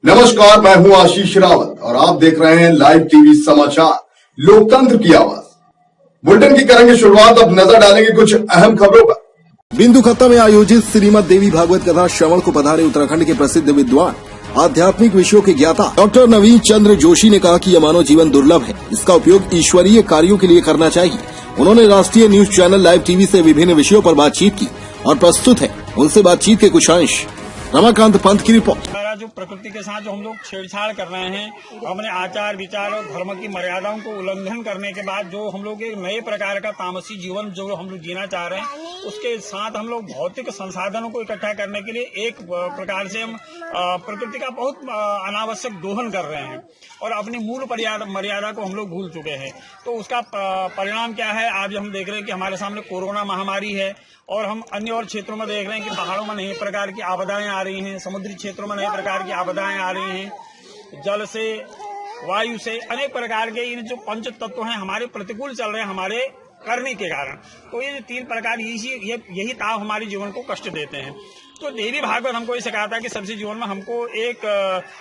नमस्कार, मैं हूं आशीष रावत और आप देख रहे हैं लाइव टीवी समाचार लोकतंत्र की आवाज। बुलेटिन की करेंगे शुरुआत। अब नजर डालेंगे कुछ अहम खबरों पर। बिंदु खत्ता में आयोजित श्रीमद देवी भागवत कथा श्रवण को पधारे उत्तराखंड के प्रसिद्ध विद्वान आध्यात्मिक विषयों के ज्ञाता डॉक्टर नवीन चंद्र जोशी ने कहा कि यह मानव जीवन दुर्लभ है, इसका उपयोग ईश्वरीय कार्यों के लिए करना चाहिए। उन्होंने राष्ट्रीय न्यूज चैनल लाइव टीवी से विभिन्न विषयों पर बातचीत की और प्रस्तुत है उनसे बातचीत के कुछ अंश। रमाकांत पंत की रिपोर्ट। जो प्रकृति के साथ जो हम लोग छेड़छाड़ कर रहे हैं, अपने आचार विचार और धर्म की मर्यादाओं को उल्लंघन करने के बाद जो हम लोग एक नए प्रकार का तामसी जीवन जो हम लोग जीना चाह रहे हैं, उसके साथ हम लोग भौतिक संसाधनों को इकट्ठा करने के लिए एक प्रकार से हम प्रकृति का बहुत अनावश्यक दोहन कर रहे हैं और अपनी मूल मर्यादा को हम लोग भूल चुके हैं। तो उसका परिणाम क्या है? आज हम देख रहे हैं कि हमारे सामने कोरोना महामारी है और हम अन्य और क्षेत्रों में देख रहे हैं कि पहाड़ों में नए प्रकार की आपदाएं आ रही हैं, समुद्री क्षेत्रों में नए प्रकार की आपदाएं आ रही हैं, जल से, वायु से, अनेक प्रकार के इन जो पंच तत्व हैं हमारे प्रतिकूल चल रहे हैं हमारे करने के कारण। तो ये तीन प्रकार यही ताव हमारे जीवन को कष्ट देते हैं। तो देवी भागवत हमको ये सिखाता है कि सबसे जीवन में हमको एक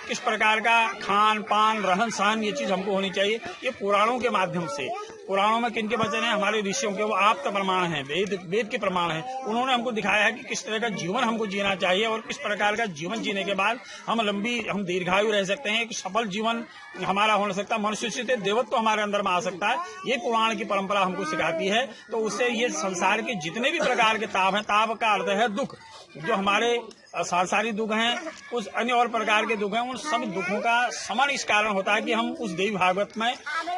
किस प्रकार का खान पान रहन सहन ये चीज हमको होनी चाहिए। ये पुराणों के माध्यम से, पुराणों में किनके वचन है? हमारे ऋषियों के, वो आप प्रमाण है, वेद के प्रमाण है। उन्होंने हमको दिखाया है कि किस तरह का जीवन हमको जीना चाहिए और किस प्रकार का जीवन जीने के बाद हम दीर्घायु रह सकते हैं, एक सफल जीवन हमारा हो सकता है, मनुष्य से देवत्व हमारे अंदर में आ सकता है। ये पुराण की परंपरा हमको सिखाती है। तो उससे ये संसार के जितने भी प्रकार के ताप हैं, ताप का अर्थ है दुख, जो हमारे सांसारिक दुख हैं, कुछ अन्य और प्रकार के दुख हैं, उन सब दुखों का शमन इस कारण होता है कि हम उस देवी भागवत में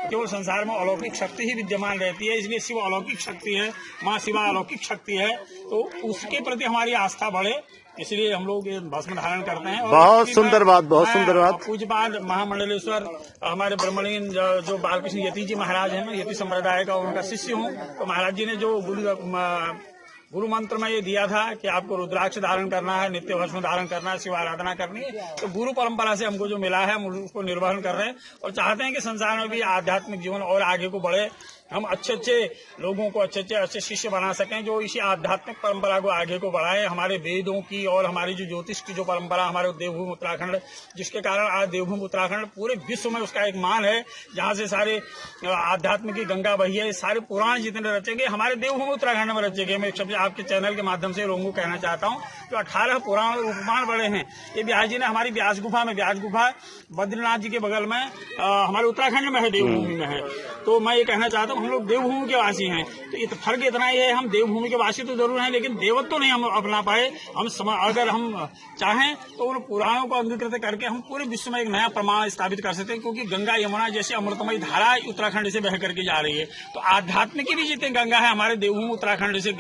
केवल संसार में अलौकिक शक्ति ही विद्यमान रहती है। इसलिए शिव अलौकिक शक्ति है, माँ शिवा अलौकिक शक्ति है, तो उसके प्रति हमारी आस्था बढ़े, इसलिए हम लोग ये भस्म धारण करते हैं। बहुत सुंदर बात, बहुत सुंदर बात। पूज्यपाद महामंडलेश्वर हमारे ब्रह्मलीन जो बालकृष्ण यति जी महाराज हैं, मैं यति संप्रदाय का उनका शिष्य हूँ। तो महाराज जी ने जो गुरु मंत्र में ये दिया था कि आपको रुद्राक्ष धारण करना है, नित्य भस्म धारण करना है, शिव आराधना करनी है, तो गुरु परंपरा से हमको जो मिला है हम उसको निर्वहन कर रहे हैं और चाहते हैं कि संसार में भी आध्यात्मिक जीवन और आगे को बढ़े, हम अच्छे लोगों को अच्छे शिष्य बना सकें जो इसी आध्यात्मिक परंपरा को आगे को बढ़ाए। हमारे वेदों की और हमारी जो ज्योतिष की जो परंपरा हमारे देवभूमि उत्तराखंड, जिसके कारण आज देवभूमि उत्तराखंड पूरे विश्व में उसका एक मान है, जहाँ से सारे आध्यात्म की गंगा बही है। सारे पुराण जितने रचेंगे हमारे देवभूमि उत्तराखंड में रचेंगे। मैं एक आपके चैनल के माध्यम से लोगों को कहना चाहता हूँ, जो 18 पुराण उपमान बड़े हैं, ये व्यास जी ने हमारी व्यास गुफा बद्रीनाथ जी के बगल में हमारे उत्तराखंड में है, देवभूमि में है। तो मैं ये कहना चाहता हूँ हम लोग देवभूमि के वासी हैं, तो फर्क इतना ही है, हम देवभूमि के वासी तो जरूर हैं लेकिन देवत्व तो नहीं हम अपना पाए। अगर हम चाहें तो उन पुराणों को अंगीकृत करके हम पूरे विश्व में एक नया प्रमाण स्थापित कर सकते हैं, क्योंकि गंगा यमुना जैसी अमृतमयी धारा उत्तराखंड से बह करके जा रही है। तो आध्यात्म की भी जितनी गंगा है हमारे देवभूमि उत्तराखंड से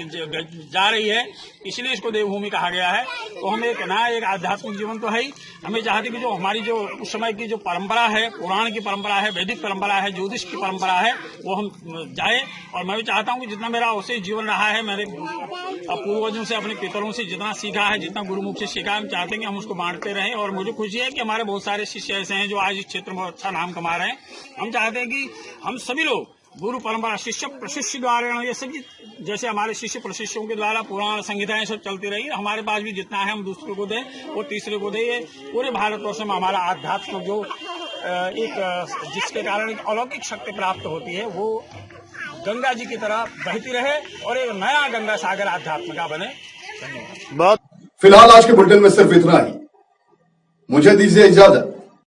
जा रही है, इसलिए इसको देवभूमि कहा गया है। तो हम एक आध्यात्मिक जीवन तो है ही, हमें चाहते कि जो हमारी जो उस समय की जो परंपरा है, पुराण की परंपरा है, वैदिक परंपरा है, ज्योतिष की परंपरा है, वो हम जाए। और मैं भी चाहता हूँ कि जितना मेरा अवश्य जीवन रहा है, मेरे पूर्वजों से, अपने पितरों से जितना सीखा है, जितना गुरुमुख से सीखा है, हम चाहते हैं कि हम उसको बांटते रहें। और मुझे खुशी है कि हमारे बहुत सारे शिष्य ऐसे हैं जो आज इस क्षेत्र में अच्छा नाम कमा रहे हैं। हम चाहते हैं कि हम सभी लोग गुरु परंपरा, शिष्य प्रशिष्य द्वारा, ये सब जैसे हमारे शिष्य प्रशिष्यों के द्वारा पुराण संहिताएं सब चलती रही, हमारे पास भी जितना है हम दूसरे को दें, वो तीसरे को दें। ये पूरे भारतवर्ष में हमारा आध्यात्म जो जिसके कारण एक अलौकिक शक्ति प्राप्त होती है, वो गंगा जी की तरह बहती रहे और एक नया गंगा सागर आध्यात्म का बने। धन्यवाद। फिलहाल आज के बुलेटिन में सिर्फ इतना ही। मुझे दीजिए इजाजत।